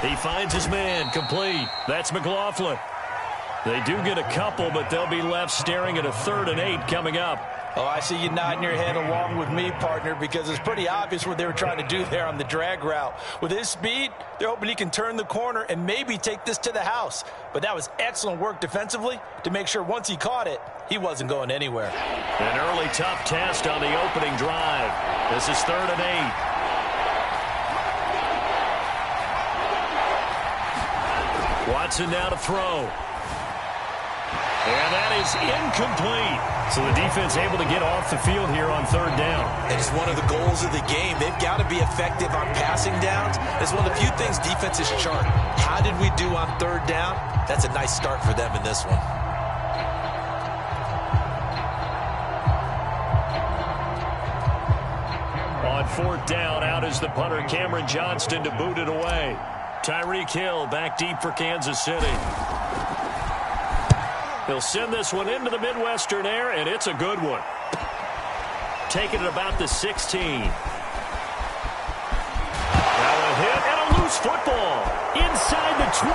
He finds his man, complete. That's McLaughlin. They do get a couple, but they'll be left staring at a 3rd and 8 coming up. Oh, I see you nodding your head along with me, partner, because it's pretty obvious what they were trying to do there on the drag route. With his speed, they're hoping he can turn the corner and maybe take this to the house. But that was excellent work defensively to make sure once he caught it, he wasn't going anywhere. An early tough test on the opening drive. This is 3rd and 8. Watson now to throw. And that is incomplete. So the defense able to get off the field here on 3rd down. And it's one of the goals of the game. They've got to be effective on passing downs. It's one of the few things defenses chart. How did we do on 3rd down? That's a nice start for them in this one. On 4th down, out is the punter, Cameron Johnston, to boot it away. Tyreek Hill back deep for Kansas City. He'll send this one into the Midwestern air, and it's a good one. Taking it about the 16. Now a hit and a loose football. Inside the 20,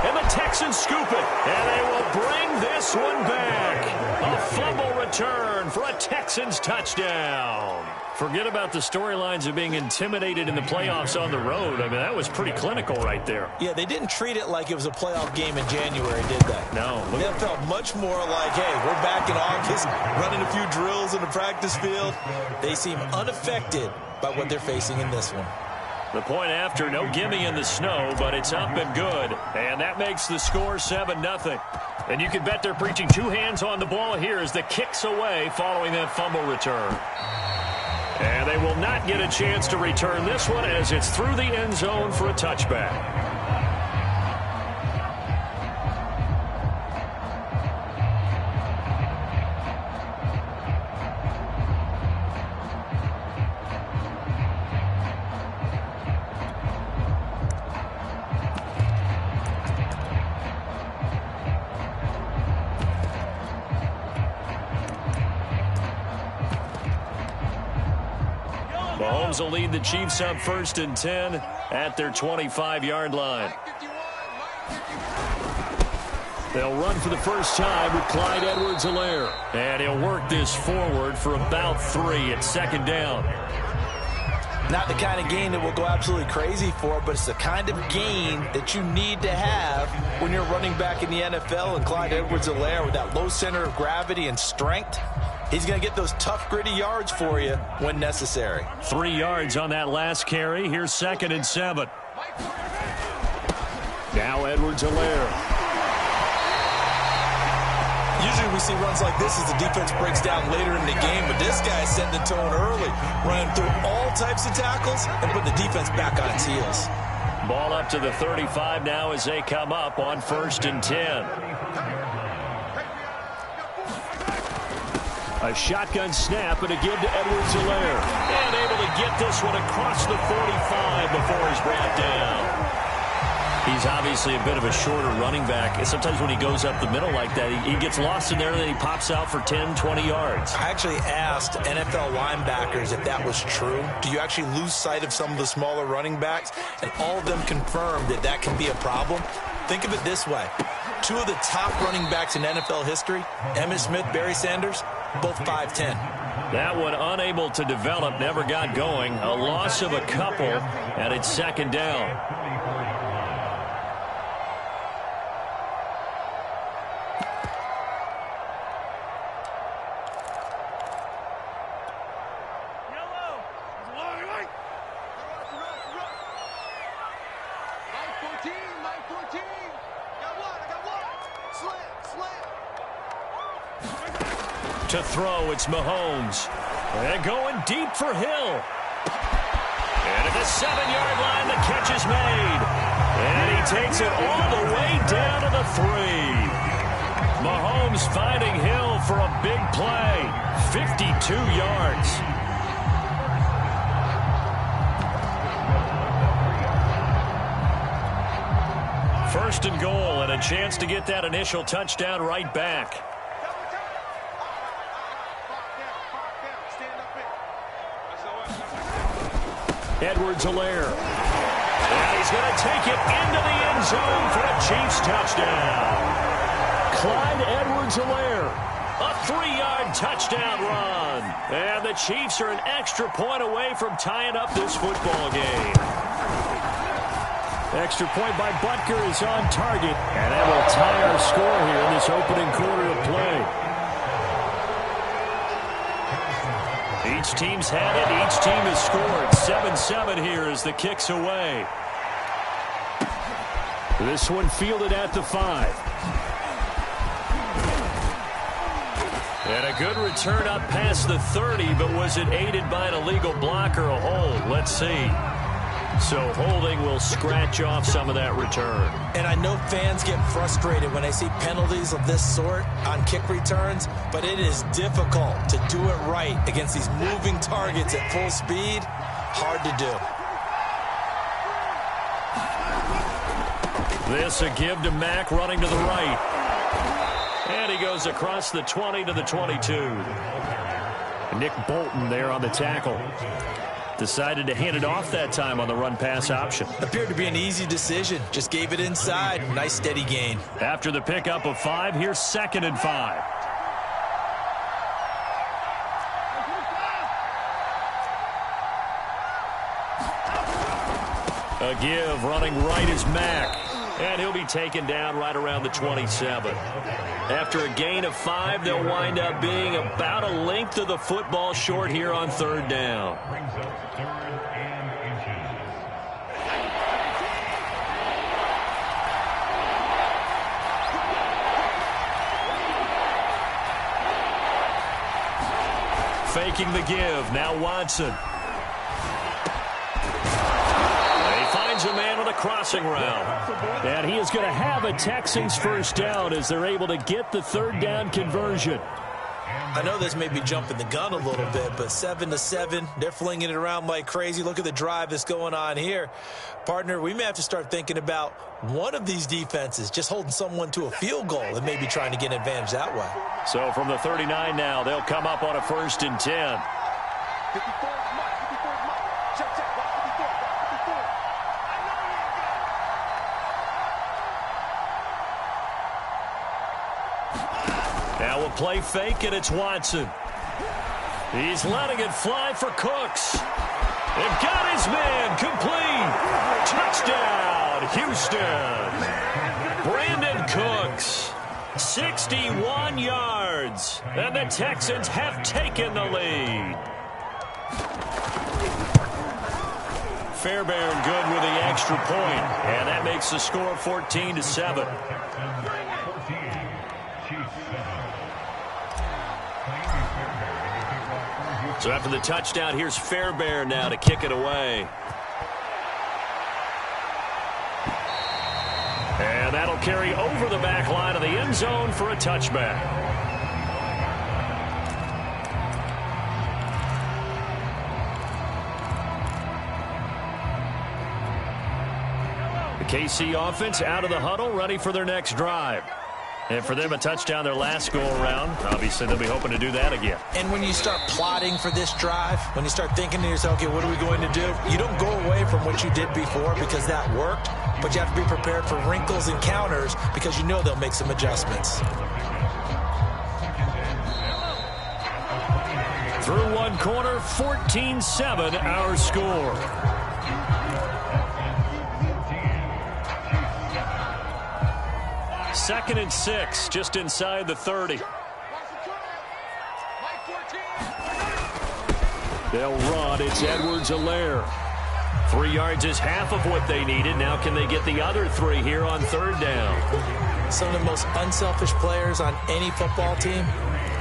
and the Texans scoop it. And they will bring this one back. A fumble return for a Texans touchdown. Forget about the storylines of being intimidated in the playoffs on the road. I mean, that was pretty clinical right there. Yeah, they didn't treat it like it was a playoff game in January, did they? No. That felt much more like, hey, we're back in August, running a few drills in the practice field. They seem unaffected by what they're facing in this one. The point after, no gimme in the snow, but it's up and good. And that makes the score 7-0. And you can bet they're preaching 2 hands on the ball here as the kick's away following that fumble return. And they will not get a chance to return this one as it's through the end zone for a touchback. Mahomes will lead the Chiefs up 1st and 10 at their 25-yard line. They'll run for the first time with Clyde Edwards-Helaire. And he'll work this forward for about 3 at 2nd down. Not the kind of gain that we'll go absolutely crazy for, but it's the kind of gain that you need to have when you're running back in the NFL. And Clyde Edwards-Helaire, with that low center of gravity and strength, he's going to get those tough, gritty yards for you when necessary. 3 yards on that last carry. Here's 2nd and 7. Now Edwards-Helaire. Usually we see runs like this as the defense breaks down later in the game, but this guy is setting the tone early, running through all types of tackles and putting the defense back on its heels. Ball up to the 35 now as they come up on 1st and 10. A shotgun snap and a give to Edwards-Helaire. And able to get this one across the 45 before he's brought down. He's obviously a bit of a shorter running back. Sometimes when he goes up the middle like that, he gets lost in there and then he pops out for 10, 20 yards. I actually asked NFL linebackers if that was true. Do you actually lose sight of some of the smaller running backs? And all of them confirmed that that can be a problem. Think of it this way. 2 of the top running backs in NFL history, Emmitt Smith, Barry Sanders, both 5'10". That one unable to develop, never got going. A loss of a couple, and it's 2nd down. To throw, it's Mahomes. And going deep for Hill. And at the 7-yard line, the catch is made. And he takes it all the way down to the 3. Mahomes finding Hill for a big play. 52 yards. First and goal, and a chance to get that initial touchdown right back. Edwards-Helaire. And he He's going to take it into the end zone for a Chiefs touchdown. Clyde Edwards-Helaire, a 3-yard touchdown run. And the Chiefs are an extra point away from tying up this football game. Extra point by Butker is on target, and that will tie our score here in this opening quarter of play. Each team's had it. Each team has scored. 7-7 here as the kick's away. This one fielded at the 5. And a good return up past the 30, but was it aided by an illegal block or a hold? Let's see. So holding will scratch off some of that return. And I know fans get frustrated when they see penalties of this sort on kick returns, but it is difficult to do it right against these moving targets at full speed. Hard to do. This a give to Mack running to the right. And he goes across the 20 to the 22. Nick Bolton there on the tackle. Decided to hand it off that time on the run-pass option. Appeared to be an easy decision. Just gave it inside. Nice steady gain. After the pickup of 5, here's 2nd and 5. A give running right is Mack. And he'll be taken down right around the 27. After a gain of 5, they'll wind up being about a length of the football short here on 3rd down. Faking the give. Now Watson. A man on the crossing route. And he is going to have a Texans first down as they're able to get the 3rd down conversion. I know this may be jumping the gun a little bit, but 7-7, they're flinging it around like crazy. Look at the drive that's going on here. Partner, we may have to start thinking about one of these defenses just holding someone to a field goal and maybe trying to get an advantage that way. So from the 39 now, they'll come up on a 1st and 10. Now we'll play fake, and it's Watson. He's letting it fly for Cooks. They've got his man complete. Touchdown, Houston. Brandon Cooks, 61 yards, and the Texans have taken the lead. Fairbairn good with the extra point, and that makes the score 14-7. So after the touchdown, here's Fairbairn now to kick it away. And that'll carry over the back line of the end zone for a touchback. The KC offense out of the huddle, ready for their next drive. And for them, a touchdown their last go-around. Obviously, they'll be hoping to do that again. And when you start plotting for this drive, when you start thinking to yourself, okay, what are we going to do? You don't go away from what you did before because that worked, but you have to be prepared for wrinkles and counters because you know they'll make some adjustments. Through one quarter, 14-7 our score. Second and 6, just inside the 30. They'll run. It's Edwards-Helaire. 3 yards is half of what they needed. Now can they get the other 3 here on 3rd down? Some of the most unselfish players on any football team,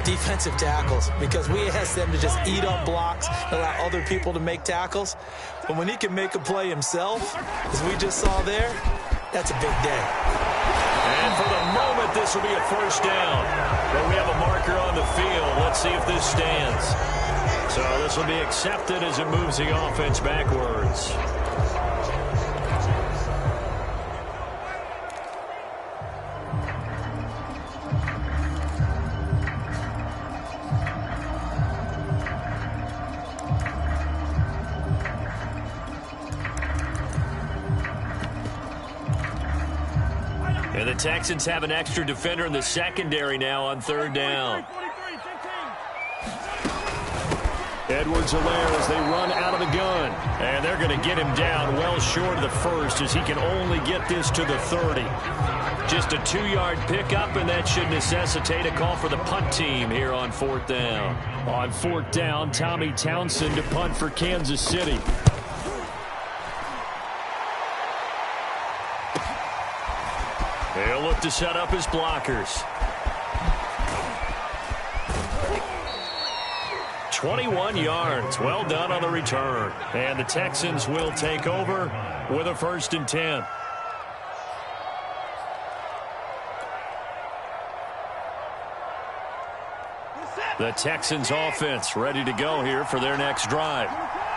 defensive tackles, because we ask them to just eat up blocks and allow other people to make tackles. But when he can make a play himself, as we just saw there, that's a big day. And for the moment, this will be a first down. But we have a marker on the field. Let's see if this stands. So this will be accepted as it moves the offense backwards. And the Texans have an extra defender in the secondary now on third down. Edwards-Helaire as they run out of the gun. And they're going to get him down well short of the first as he can only get this to the 30. Just a 2-yard pickup, and that should necessitate a call for the punt team here on fourth down. On fourth down, Tommy Townsend to punt for Kansas City. They'll look to set up his blockers. 21 yards. Well done on the return. And the Texans will take over with a 1st and 10. The Texans offense ready to go here for their next drive.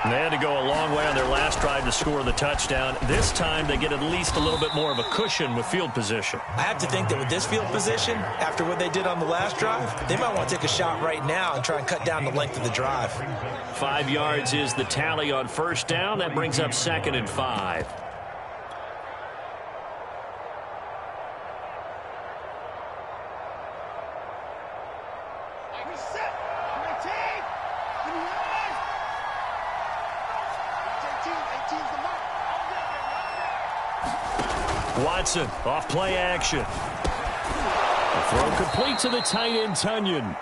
And they had to go a long way on their last drive to score the touchdown. This time they get at least a little bit more of a cushion with field position. I have to think that with this field position, after what they did on the last drive, they might want to take a shot right now and try and cut down the length of the drive. 5 yards is the tally on first down. That brings up 2nd and 5. Watson off play action. The throw complete to the tight end, Tunyon.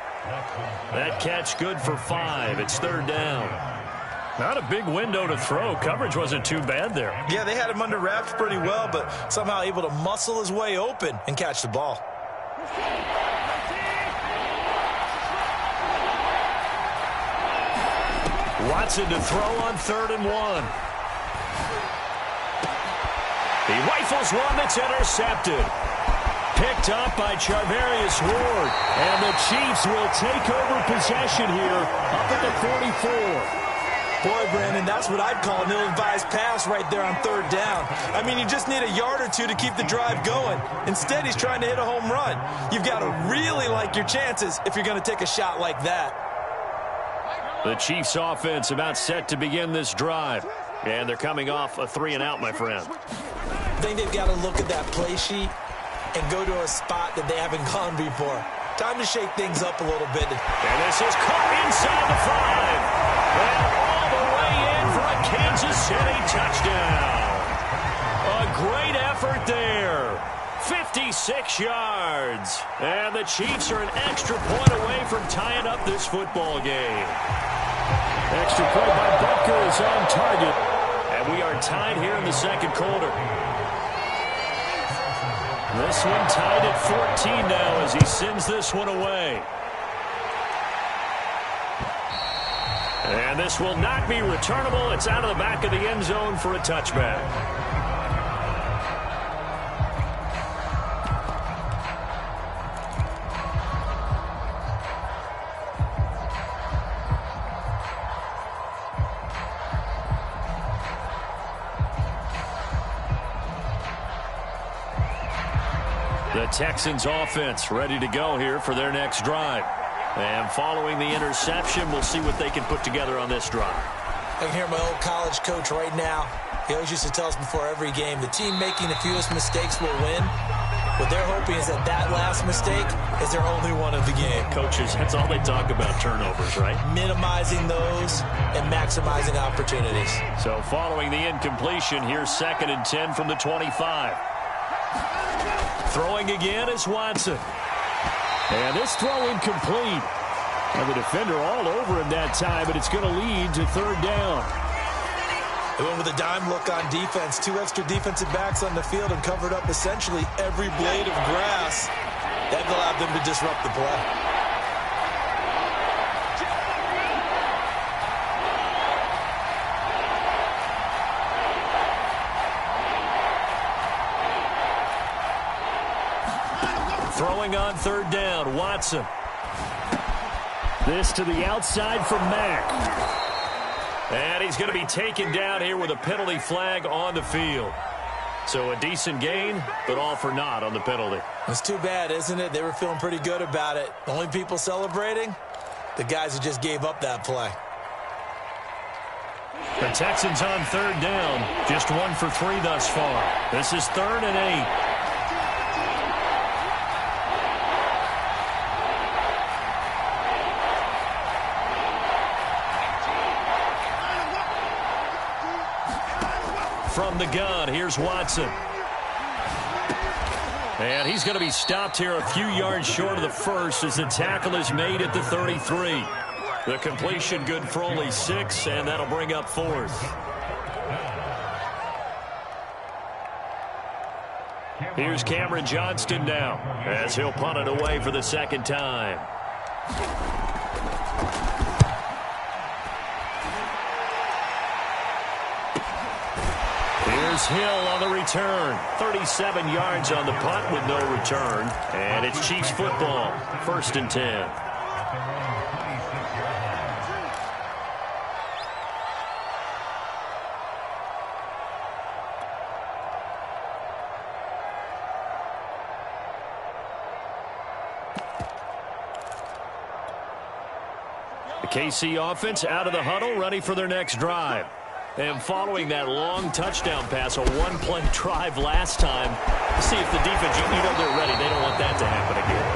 That catch good for 5. It's 3rd down. Not a big window to throw. Coverage wasn't too bad there. Yeah, they had him under wraps pretty well, but somehow able to muscle his way open and catch the ball. Watson to throw on 3rd and 1. He rifles one that's intercepted. Picked up by Charvarius Ward. And the Chiefs will take over possession here up at the 44. Boy, Brandon, that's what I'd call an ill-advised pass right there on 3rd down. I mean, you just need a yard or two to keep the drive going. Instead, he's trying to hit a home run. You've got to really like your chances if you're going to take a shot like that. The Chiefs offense about set to begin this drive. And they're coming off a 3-and-out, my friend. I think they've got to look at that play sheet and go to a spot that they haven't gone before. Time to shake things up a little bit. And this is caught inside the 5. And all the way in for a Kansas City touchdown. A great effort there. 56 yards. And the Chiefs are an extra point away from tying up this football game. Extra point by Butker is on target. And we are tied here in the 2nd quarter. This one tied at 14 now as he sends this one away. And this will not be returnable. It's out of the back of the end zone for a touchback. The Texans offense ready to go here for their next drive. And following the interception, we'll see what they can put together on this drive. I can hear my old college coach right now. He always used to tell us before every game, the team making the fewest mistakes will win. What they're hoping is that that last mistake is their only one of the game. Coaches, that's all they talk about, turnovers, right? Minimizing those and maximizing opportunities. So following the incompletion, here's 2nd and 10 from the 25. Throwing again is Watson. And this throw incomplete. And the defender all over him that time, but it's going to lead to 3rd down. They went with a dime look on defense. 2 extra defensive backs on the field and covered up essentially every blade of grass. That allowed them to disrupt the play. Throwing on 3rd down, Watson. This to the outside for Mack. And he's going to be taken down here with a penalty flag on the field. So a decent gain, but all for naught on the penalty. It's too bad, isn't it? They were feeling pretty good about it. The only people celebrating, the guys who just gave up that play. The Texans on 3rd down, just 1 for 3 thus far. This is 3rd and 8. from the gun. Here's Watson. And he's going to be stopped here a few yards short of the first as the tackle is made at the 33. The completion good for only 6, and that'll bring up 4th. Here's Cameron Johnston now as he'll punt it away for the second time. Here's Hill on the return. 37 yards on the punt with no return. And it's Chiefs football. 1st and 10. The KC offense out of the huddle, ready for their next drive. And following that long touchdown pass, a one-play drive last time, see if the defense, you know they're ready. They don't want that to happen again.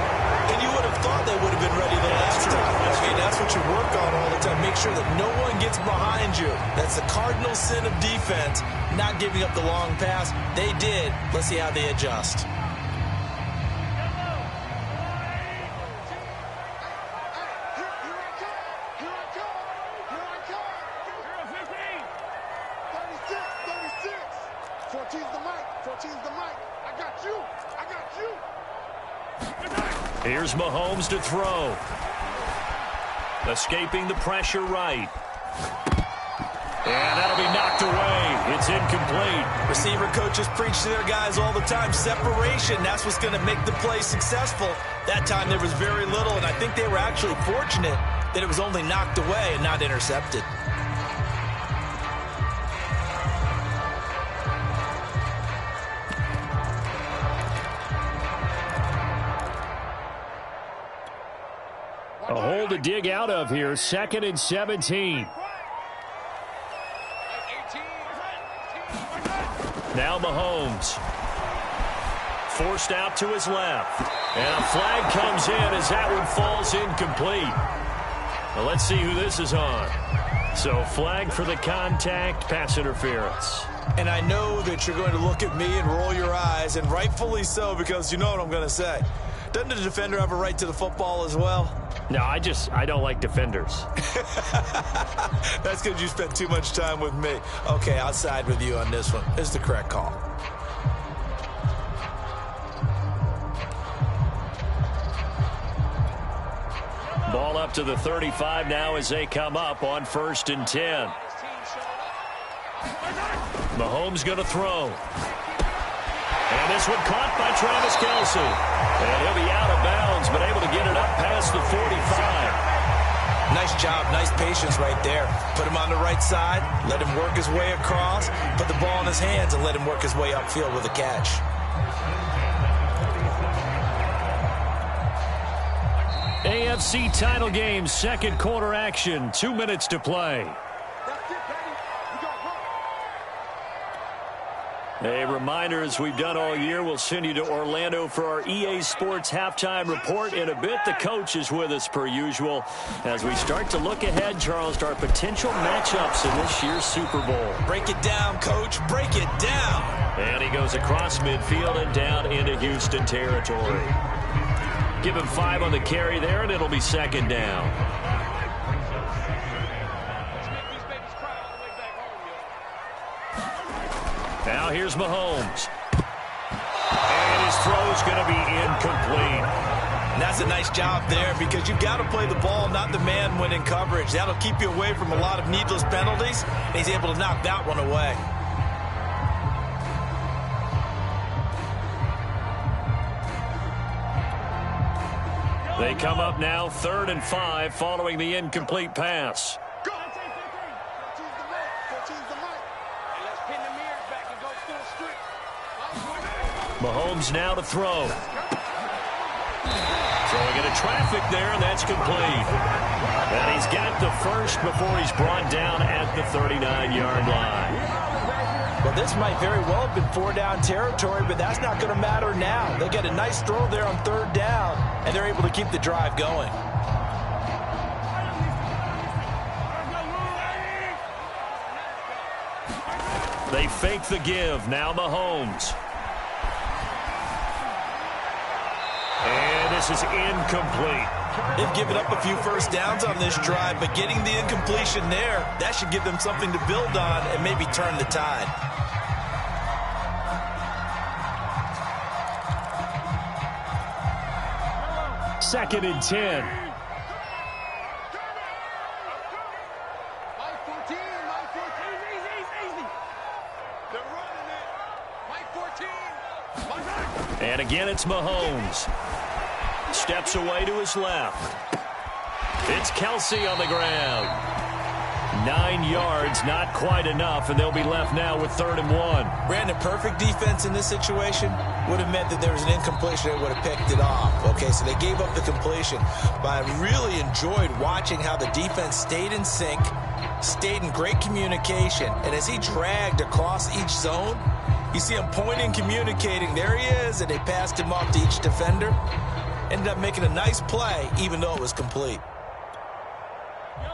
And you would have thought they would have been ready the last time. I mean, that's what you work on all the time. Make sure that no one gets behind you. That's the cardinal sin of defense, not giving up the long pass. They did. Let's see how they adjust. Here's Mahomes to throw. Escaping the pressure right. And that'll be knocked away. It's incomplete. Receiver coaches preach to their guys all the time. Separation, that's what's going to make the play successful. That time there was very little, and I think they were actually fortunate that it was only knocked away and not intercepted. A hole to dig out of here. 2nd and 17. Now Mahomes. Forced out to his left. And a flag comes in as that one falls incomplete. Well, let's see who this is on. So flag for the contact, pass interference. And I know that you're going to look at me and roll your eyes, and rightfully so, because you know what I'm going to say. Doesn't the defender have a right to the football as well? No, I don't like defenders. That's because you spent too much time with me. Okay, I'll side with you on this one. It's the correct call. Ball up to the 35 now as they come up on 1st and 10. Mahomes going to throw. And this one caught by Travis Kelce. And he'll be out of bounds, but able to get it up past the 45. Nice job, nice patience right there. Put him on the right side, let him work his way across, put the ball in his hands, and let him work his way upfield with a catch. AFC title game, 2nd quarter action, 2 minutes to play. A reminder, as we've done all year, we'll send you to Orlando for our EA Sports halftime report in a bit. The coach is with us per usual as we start to look ahead, Charles, to our potential matchups in this year's Super Bowl. Break it down, Coach. Break it down. And he goes across midfield and down into Houston territory. Give him 5 on the carry there, and it'll be 2nd down. Now here's Mahomes. And his throw's going to be incomplete. And that's a nice job there because you've got to play the ball, not the man when in coverage. That'll keep you away from a lot of needless penalties, and he's able to knock that one away. They come up now 3rd and 5 following the incomplete pass. Mahomes now to throw. Throwing into traffic there, and that's complete. And he's got the first before he's brought down at the 39-yard line. Well, this might very well have been 4-down territory, but that's not going to matter now. They get a nice throw there on 3rd down, and they're able to keep the drive going. They fake the give. Now Mahomes. And this is incomplete. They've given up a few first downs on this drive, but getting the incompletion there, that should give them something to build on and maybe turn the tide. Second and 10. And again, it's Mahomes. Steps away to his left. It's Kelsey on the ground. 9 yards, not quite enough, and they'll be left now with 3rd and 1. Brandon, perfect defense in this situation would have meant that there was an incompletion. They would have picked it off. Okay, so they gave up the completion. But I really enjoyed watching how the defense stayed in sync, stayed in great communication, and as he dragged across each zone, you see him pointing, communicating. There he is, and they passed him off to each defender. Ended up making a nice play, even though it was complete.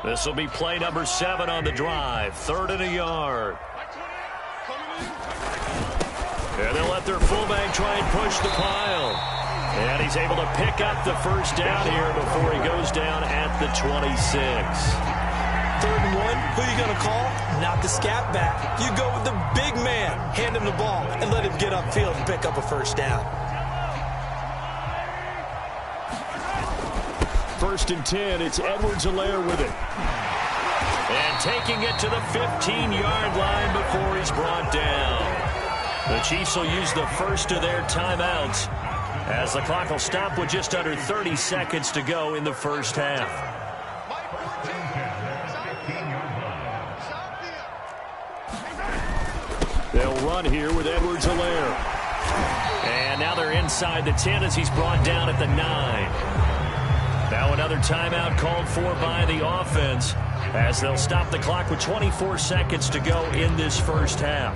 This will be play number 7 on the drive. 3rd and a yard. And they'll let their fullback try and push the pile. And he's able to pick up the first down here before he goes down at the 26. 3rd and 1, who are you going to call? Not the scat back. You go with the big man. Hand him the ball and let him get upfield and pick up a first down. 1st and 10, it's Edwards-Helaire with it. And taking it to the 15-yard line before he's brought down. The Chiefs will use the first of their timeouts as the clock will stop with just under 30 seconds to go in the first half. They'll run here with Edwards-Helaire. And now they're inside the 10 as he's brought down at the 9. Now another timeout called for by the offense as they'll stop the clock with 24 seconds to go in this first half.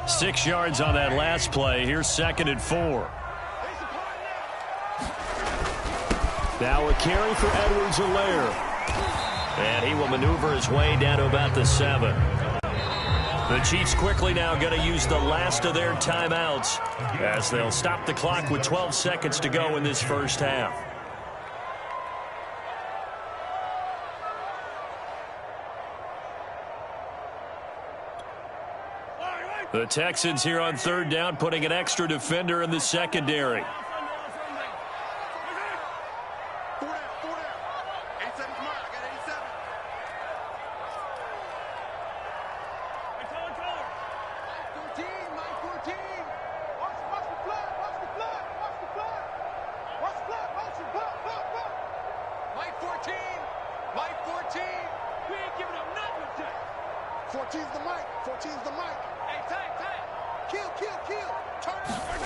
Six yards on that last play. Here's 2nd and 4. Now a carry for Edwards-Helaire. And he will maneuver his way down to about the 7. The Chiefs quickly now going to use the last of their timeouts as they'll stop the clock with 12 seconds to go in this first half. The Texans here on 3rd down, putting an extra defender in the secondary.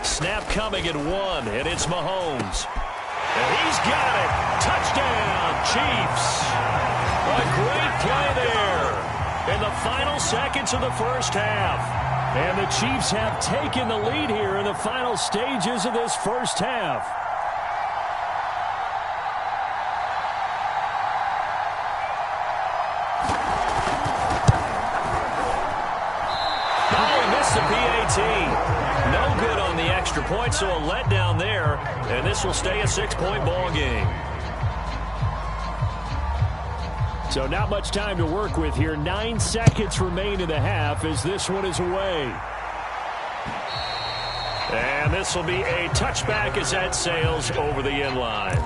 Snap coming at 1, and it's Mahomes. And he's got it. Touchdown, Chiefs. A great play there in the final seconds of the first half. And the Chiefs have taken the lead here in the final stages of this first half. Oh, he missed the PAT. No good on the extra point, so a letdown there, and this will stay a 6-point ball game. So not much time to work with here. 9 seconds remain in the half as this one is away. And this will be a touchback as that sails over the end line.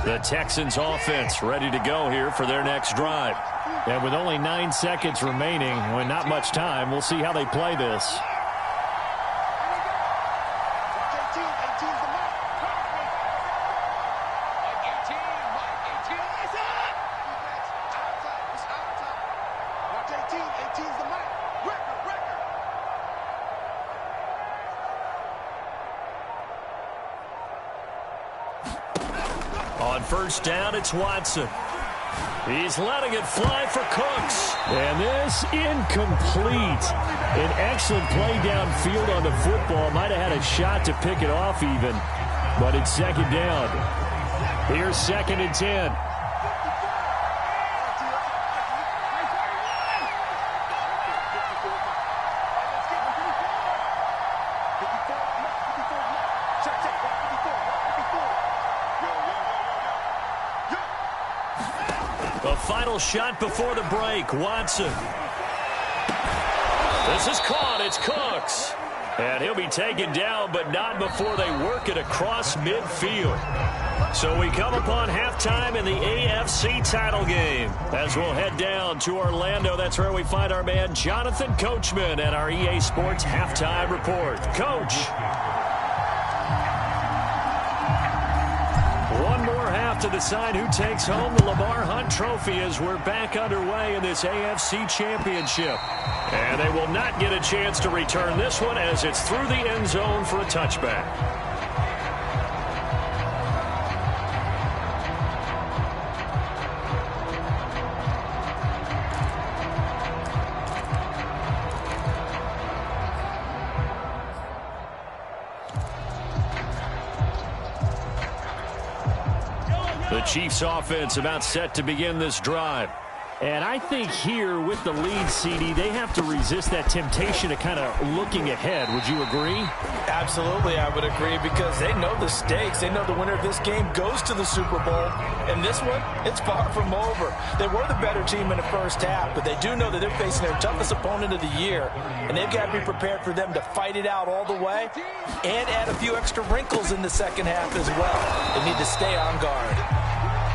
The Texans offense ready to go here for their next drive. And with only 9 seconds remaining, with not much time, we'll see how they play this. first down, it's Watson. He's letting it fly for Cooks. And this incomplete. An excellent play downfield on the football. Might have had a shot to pick it off even. But it's second down. Here's 2nd and 10. The final shot before the break, Watson. This is caught, it's Cooks. And he'll be taken down, but not before they work it across midfield. So we come upon halftime in the AFC title game. As we'll head down to Orlando, that's where we find our man Jonathan Coachman at our EA Sports Halftime Report. Coach. One more half to decide who takes home the Lamar Hunt Trophy as we're back underway in this AFC Championship. And they will not get a chance to return this one as it's through the end zone for a touchback. The Chiefs offense about set to begin this drive. And I think here with the lead, CD, they have to resist that temptation to kind of looking ahead. Would you agree? Absolutely, I would agree, because they know the stakes. They know the winner of this game goes to the Super Bowl. And this one, it's far from over. They were the better team in the first half, but they do know that they're facing their toughest opponent of the year. And they've got to be prepared for them to fight it out all the way and add a few extra wrinkles in the second half as well. They need to stay on guard.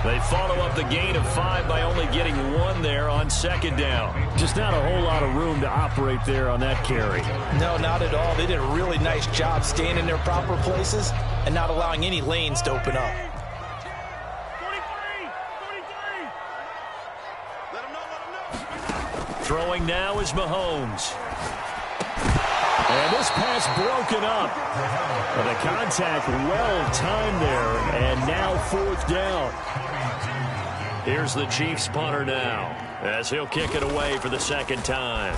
They follow up the gain of 5 by only getting 1 there on second down. Just not a whole lot of room to operate there on that carry. No, not at all. They did a really nice job staying in their proper places and not allowing any lanes to open up. 43. Let him know. Throwing now is Mahomes. And this pass broken up. But the contact well timed there, and now 4th down. Here's the Chiefs punter now, as he'll kick it away for the second time.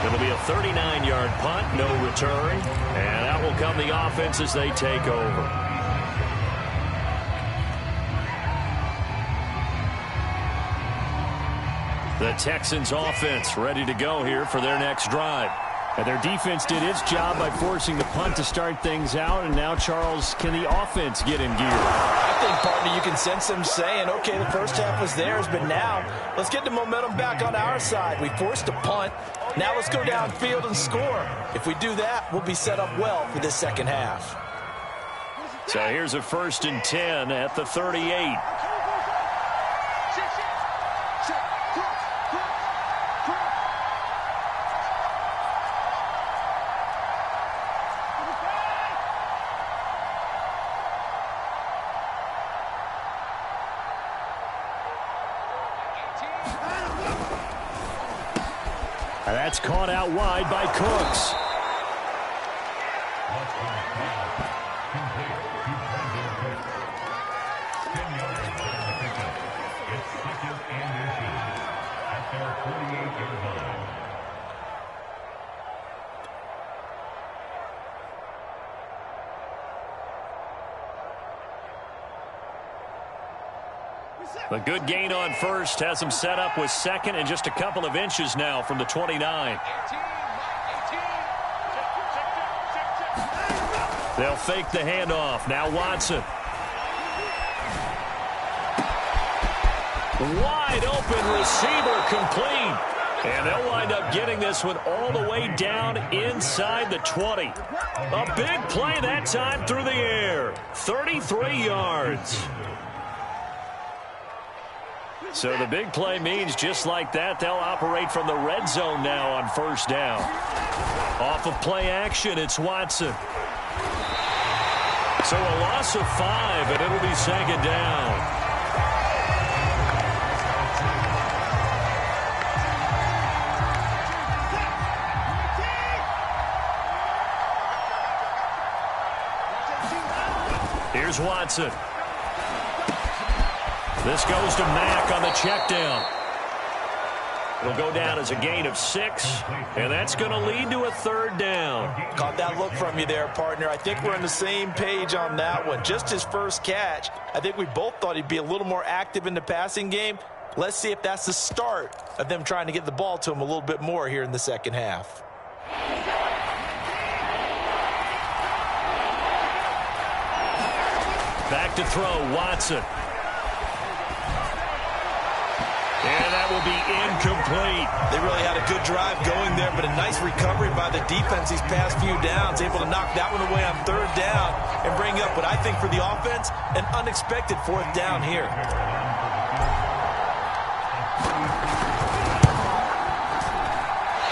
It'll be a 39-yard punt, no return, and out will come the offense as they take over. The Texans offense ready to go here for their next drive. And their defense did its job by forcing the punt to start things out. And now, Charles, can the offense get in gear? I think, partner, you can sense them saying, okay, the first half was theirs, but now let's get the momentum back on our side. We forced a punt. Now let's go downfield and score. If we do that, we'll be set up well for this second half. So here's a 1st and 10 at the 38. That's caught out wide by Cooks. A good gain on first has them set up with second and just a couple of inches now from the 29. They'll fake the handoff. Now Watson. Wide open receiver complete. And they'll wind up getting this one all the way down inside the 20. A big play that time through the air. 33 yards. So the big play means just like that, they'll operate from the red zone now on first down. Off of play action, it's Watson. So a loss of 5, and it'll be second down. Here's Watson. This goes to Mack on the check down. It'll go down as a gain of 6, and that's going to lead to a 3rd down. Caught that look from you there, partner. I think we're on the same page on that one. Just his first catch. I think we both thought he'd be a little more active in the passing game. Let's see if that's the start of them trying to get the ball to him a little bit more here in the second half. Back to throw, Watson. And that will be incomplete. They really had a good drive going there, but a nice recovery by the defense these past few downs, able to knock that one away on 3rd down and bring up what I think for the offense, an unexpected 4th down here.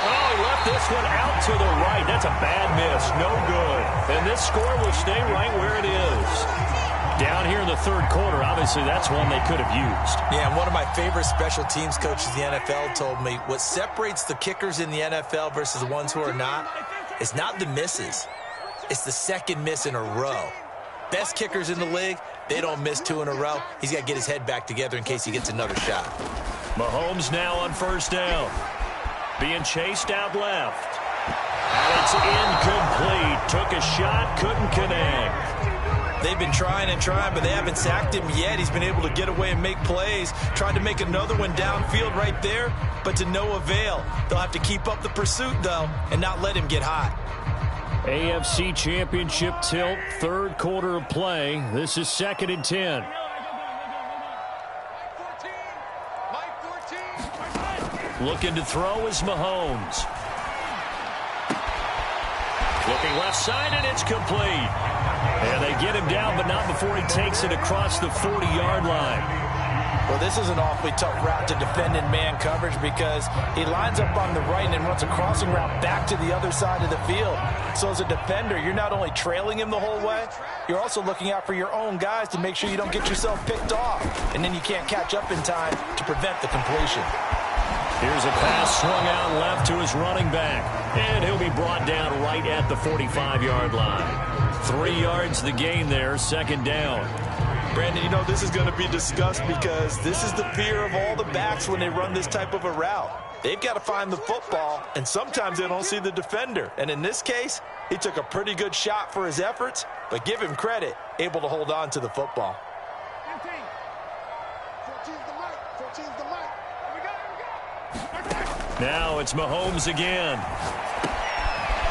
Oh, he left this one out to the right. That's a bad miss. No good. And this score will stay right where it is. Down here in the 3rd quarter, obviously that's one they could have used. Yeah, and one of my favorite special teams coaches in the NFL told me what separates the kickers in the NFL versus the ones who are not is not the misses. It's the second miss in a row. Best kickers in the league, they don't miss 2 in a row. He's got to get his head back together in case he gets another shot. Mahomes now on 1st down. Being chased out left. And it's incomplete. Took a shot, couldn't connect. They've been trying and trying, but they haven't sacked him yet. He's been able to get away and make plays. Tried to make another one downfield right there, but to no avail. They'll have to keep up the pursuit, though, and not let him get hot. AFC Championship tilt, 3rd quarter of play. This is 2nd and 10. Looking to throw is Mahomes. Looking left side, and it's complete. And they get him down, but not before he takes it across the 40-yard line. Well, this is an awfully tough route to defend in man coverage because he lines up on the right and then runs a crossing route back to the other side of the field. So as a defender, you're not only trailing him the whole way, you're also looking out for your own guys to make sure you don't get yourself picked off. And then you can't catch up in time to prevent the completion. Here's a pass swung out left to his running back. And he'll be brought down right at the 45-yard line. 3 yards the gain there, 2nd down. Brandon, you know this is going to be discussed because this is the fear of all the backs when they run this type of a route. They've got to find the football, and sometimes they don't see the defender. And in this case, he took a pretty good shot for his efforts, but give him credit, able to hold on to the football. 14's the mic. 14's the mic. Here we go. Now it's Mahomes again.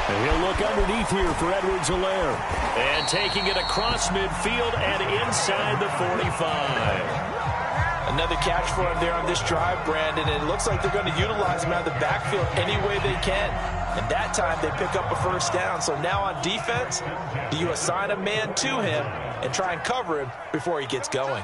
And he'll look underneath here for Edwards-Helaire. And taking it across midfield and inside the 45. Another catch for him there on this drive, Brandon, and it looks like they're going to utilize him out of the backfield any way they can. And that time they pick up a 1st down. So now on defense, do you assign a man to him and try and cover him before he gets going?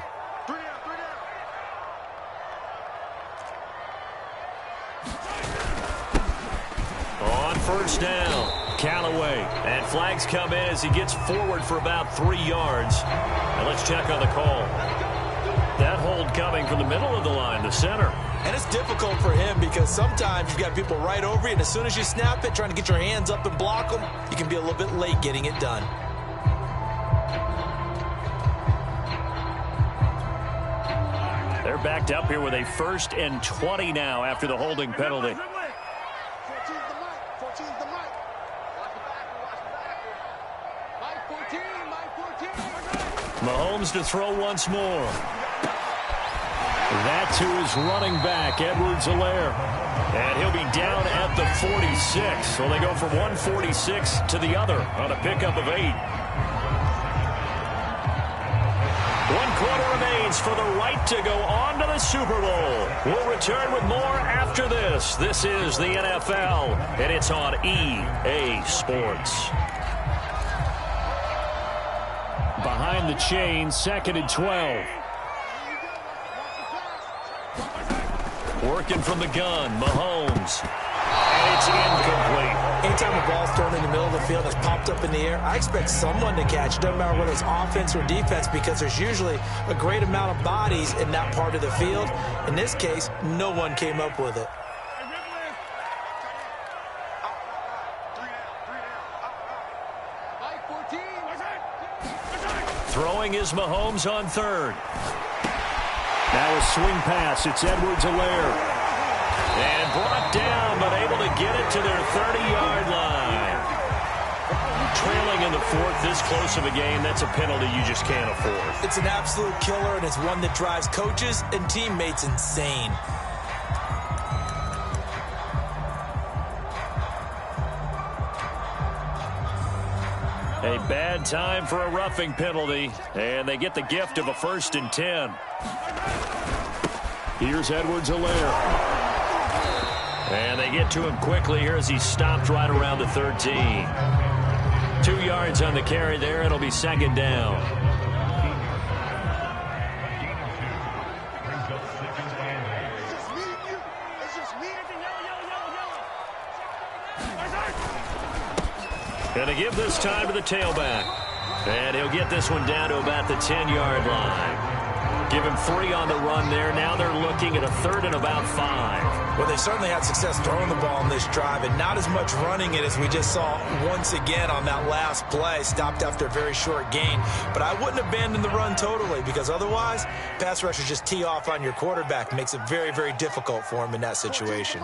On 1st down, Callaway. And flags come in as he gets forward for about 3 yards. And let's check on the call. That hold coming from the middle of the line, the center. And it's difficult for him because sometimes you've got people right over you, and as soon as you snap it, trying to get your hands up and block them, you can be a little bit late getting it done. They're backed up here with a 1st and 20 now after the holding penalty. 14's the mic. 14's the mic. Watch the back. Watch the back. Mike 14. Mahomes to throw once more. That to his running back, Edwards-Helaire. And he'll be down at the 46. So they go from 146 to the other on a pickup of 8. 1 quarter remains for the right to go on to the Super Bowl. We'll return with more after this. This is the NFL, and it's on EA Sports. Behind the chain, 2nd and 12. Working from the gun, Mahomes. And it's incomplete. Anytime a ball's thrown in the middle of the field that's popped up in the air, I expect someone to catch. Doesn't matter whether it's offense or defense because there's usually a great amount of bodies in that part of the field. In this case, no one came up with it. Throwing is Mahomes on third. Now a swing pass. It's Edwards-Helaire. And brought down, but able to get it to their 30-yard line. Trailing in the fourth, this close of a game, that's a penalty you just can't afford. It's an absolute killer, and it's one that drives coaches and teammates insane. A bad time for a roughing penalty, and they get the gift of a 1st and 10. Here's Edwards-Helaire. And they get to him quickly here as he stopped right around the 13. 2 yards on the carry there. It'll be 2nd down. Going to give this time to the tailback. And he'll get this one down to about the 10-yard line. Give him 3 on the run there. Now they're looking at a 3rd and about 5. Well, they certainly had success throwing the ball on this drive, and not as much running it as we just saw once again on that last play. Stopped after a very short gain. But I wouldn't abandon the run totally, because otherwise, pass rushers just tee off on your quarterback. Makes it very, very difficult for him in that situation.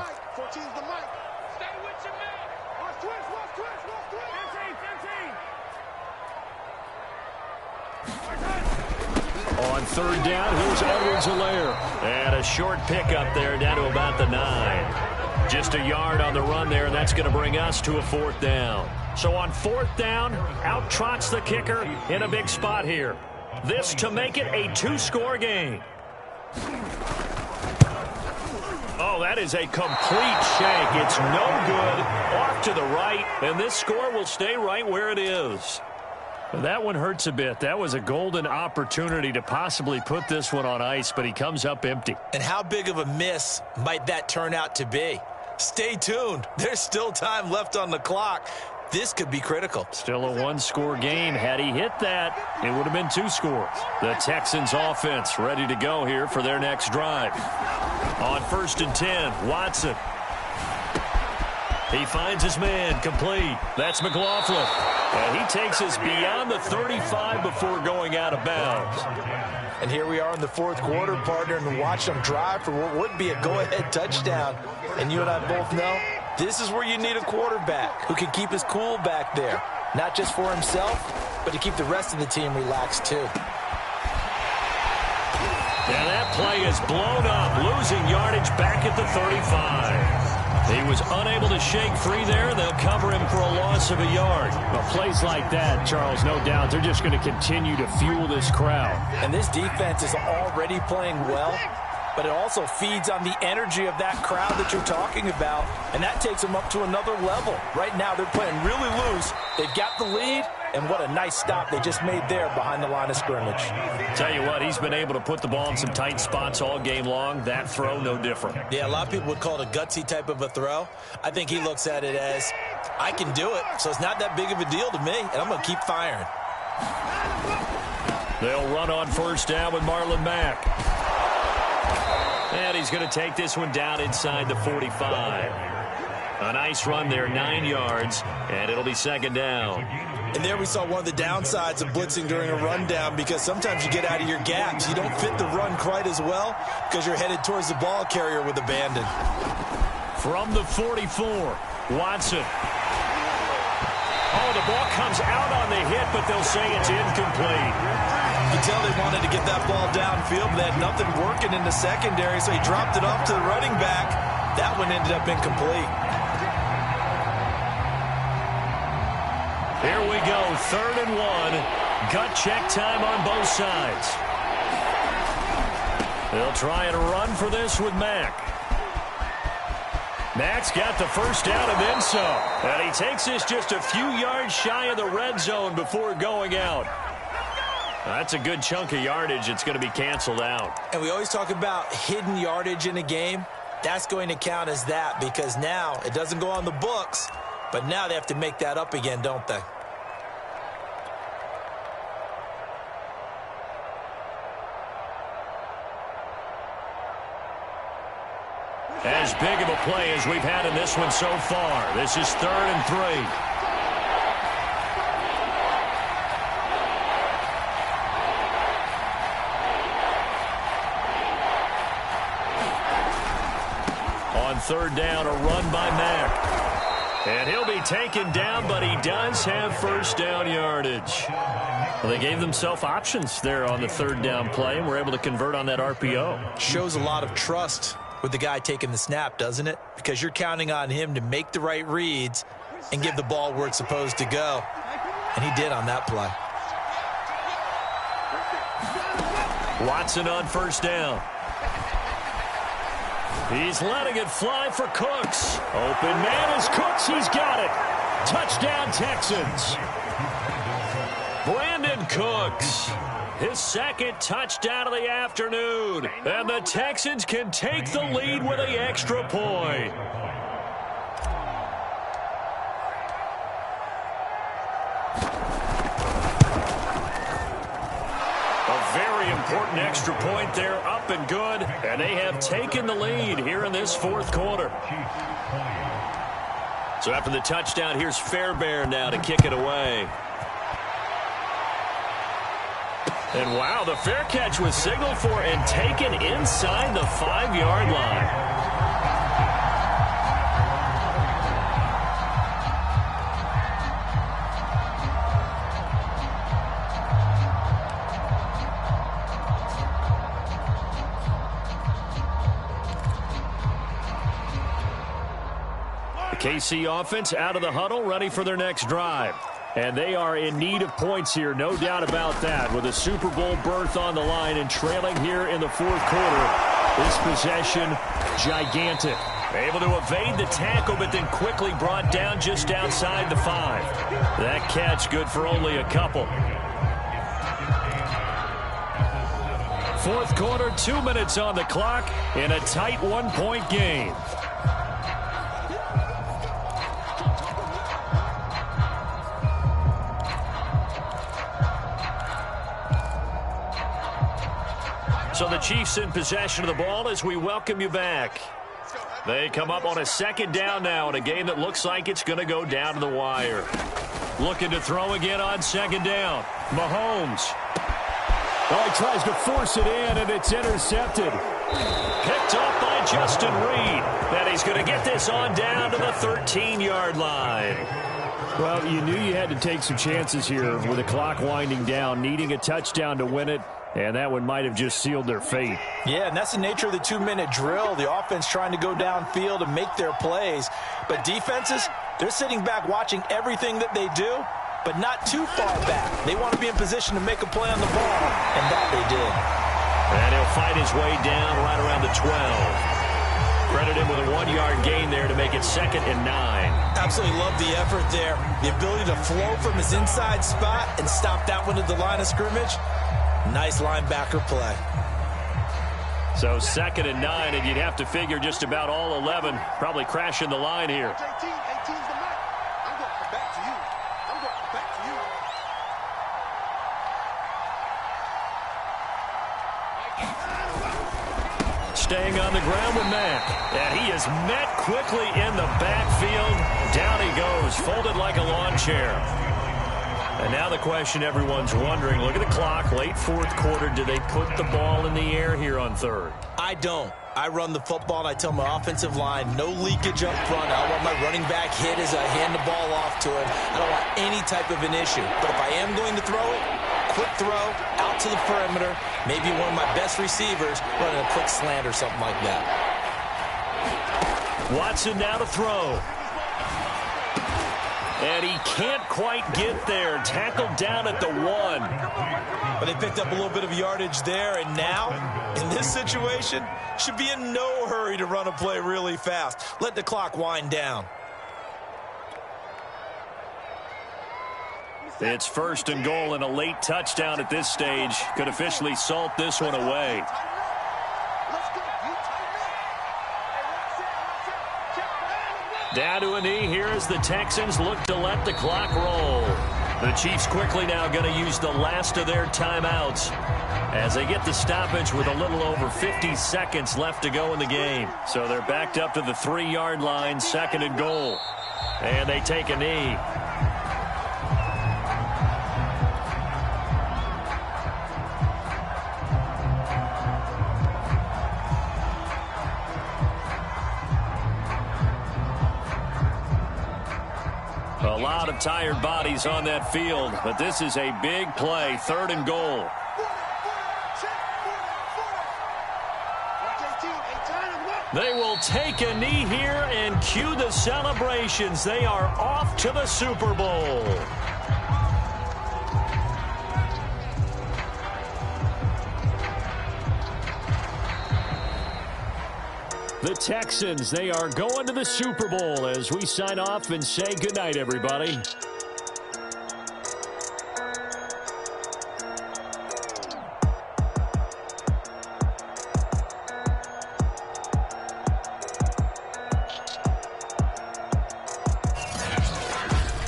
On 3rd down, here's Edwards-Helaire. And a short pickup there down to about the 9. Just a yard on the run there, and that's going to bring us to a 4th down. So on 4th down, out trots the kicker in a big spot here. This to make it a 2-score game. Oh, that is a complete shank. It's no good. Off to the right, and this score will stay right where it is. That one hurts a bit. That was a golden opportunity to possibly put this one on ice, but he comes up empty. And how big of a miss might that turn out to be? Stay tuned. There's still time left on the clock. This could be critical. Still a 1-score game. Had he hit that, it would have been 2 scores. The Texans offense ready to go here for their next drive. On 1st and 10, Watson. He finds his man, complete. That's McLaughlin. And he takes us beyond the 35 before going out of bounds. And here we are in the 4th quarter, partner, and watch them drive for what would be a go-ahead touchdown. And you and I both know this is where you need a quarterback who can keep his cool back there. Not just for himself, but to keep the rest of the team relaxed, too. And that play is blown up, losing yardage back at the 35. He was unable to shake free there. They'll cover him for a loss of a yard. Well, plays like that, Charles, no doubt, they're just going to continue to fuel this crowd. And this defense is already playing well, but it also feeds on the energy of that crowd that you're talking about, and that takes them up to another level. Right now, they're playing really loose. They've got the lead, and what a nice stop they just made there behind the line of scrimmage. Tell you what, he's been able to put the ball in some tight spots all game long. That throw, no different. Yeah, a lot of people would call it a gutsy type of a throw. I think he looks at it as, I can do it, so it's not that big of a deal to me, and I'm going to keep firing. They'll run on 1st down with Marlon Mack. And he's going to take this one down inside the 45. A nice run there, 9 yards, and it'll be 2nd down. And there we saw one of the downsides of blitzing during a rundown, because sometimes you get out of your gaps. You don't fit the run quite as well because you're headed towards the ball carrier with abandon. From the 44, Watson. Oh, the ball comes out on the hit, but they'll say it's incomplete. You can tell they wanted to get that ball downfield, but they had nothing working in the secondary, so he dropped it off to the running back. That one ended up incomplete. Here we go, 3rd and 1. Gut check time on both sides. They'll try and run for this with Mack. Mack's got the 1st down and then some. And he takes this just a few yards shy of the red zone before going out. That's a good chunk of yardage. It's going to be canceled out. And we always talk about hidden yardage in a game. That's going to count as that, because now it doesn't go on the books, but now they have to make that up again, don't they? As big of a play as we've had in this one so far. This is 3rd and 3. on third down, a run by Mack. And he'll be taken down, but he does have first down yardage. Well, they gave themselves options there on the third down play and were able to convert on that RPO. Shows a lot of trust with the guy taking the snap, doesn't it? Because you're counting on him to make the right reads and give the ball where it's supposed to go. And he did on that play. Watson on first down. He's letting it fly for Cooks. Open man is Cooks. He's got it. Touchdown, Texans. Brandon Cooks. His second touchdown of the afternoon. And the Texans can take the lead with an extra point. Very important extra point there, up and good, and they have taken the lead here in this fourth quarter. So after the touchdown, here's Fairbairn now to kick it away. And wow, the fair catch was signaled for and taken inside the 5-yard line. KC offense out of the huddle, ready for their next drive. And they are in need of points here, no doubt about that. With a Super Bowl berth on the line and trailing here in the fourth quarter, this possession, gigantic. Able to evade the tackle, but then quickly brought down just outside the 5. That catch good for only a couple. Fourth quarter, 2 minutes on the clock in a tight 1-point game. So the Chiefs in possession of the ball as we welcome you back. They come up on a second down now in a game that looks like it's going to go down to the wire. Looking to throw again on second down. Mahomes. Oh, he tries to force it in, and it's intercepted. Picked off by Justin Reed. And he's going to get this on down to the 13-yard line. Well, you knew you had to take some chances here with the clock winding down, needing a touchdown to win it. And that one might have just sealed their fate. Yeah, and that's the nature of the 2-minute drill. The offense trying to go downfield and make their plays. But defenses, they're sitting back watching everything that they do, but not too far back. They want to be in position to make a play on the ball, and that they did. And he'll fight his way down right around the 12. Credit him with a 1-yard gain there to make it 2nd and 9. Absolutely love the effort there. The ability to flow from his inside spot and stop that one at the line of scrimmage. Nice linebacker play. So 2nd and 9, and you'd have to figure just about all 11 probably crashing the line here. 18's the mark. I'm going back to you. I'm going back to you. Staying on the ground with Mack. And he is met quickly in the backfield. Down he goes, folded like a lawn chair. And now the question everyone's wondering, look at the clock, late fourth quarter, do they put the ball in the air here on third? I don't. I run the football, and I tell my offensive line, no leakage up front. I don't want my running back hit as I hand the ball off to him. I don't want any type of an issue. But if I am going to throw it, quick throw, out to the perimeter, maybe one of my best receivers running a quick slant or something like that. Watson now to throw. And he can't quite get there. Tackled down at the 1. But they picked up a little bit of yardage there, and now, in this situation, should be in no hurry to run a play really fast. Let the clock wind down. It's 1st and goal, and a late touchdown at this stage could officially salt this one away. Down to a knee here as the Texans look to let the clock roll. The Chiefs quickly now going to use the last of their timeouts as they get the stoppage with a little over 50 seconds left to go in the game. So they're backed up to the 3-yard line, 2nd and goal. And they take a knee. lot of tired bodies on that field, but this is a big play, 3rd and goal. They will take a knee here and cue the celebrations. They are off to the Super Bowl. The Texans, they are going to the Super Bowl as we sign off and say goodnight, everybody.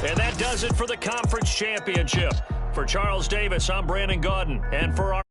And that does it for the conference championship. For Charles Davis, I'm Brandon Gaudin. And for our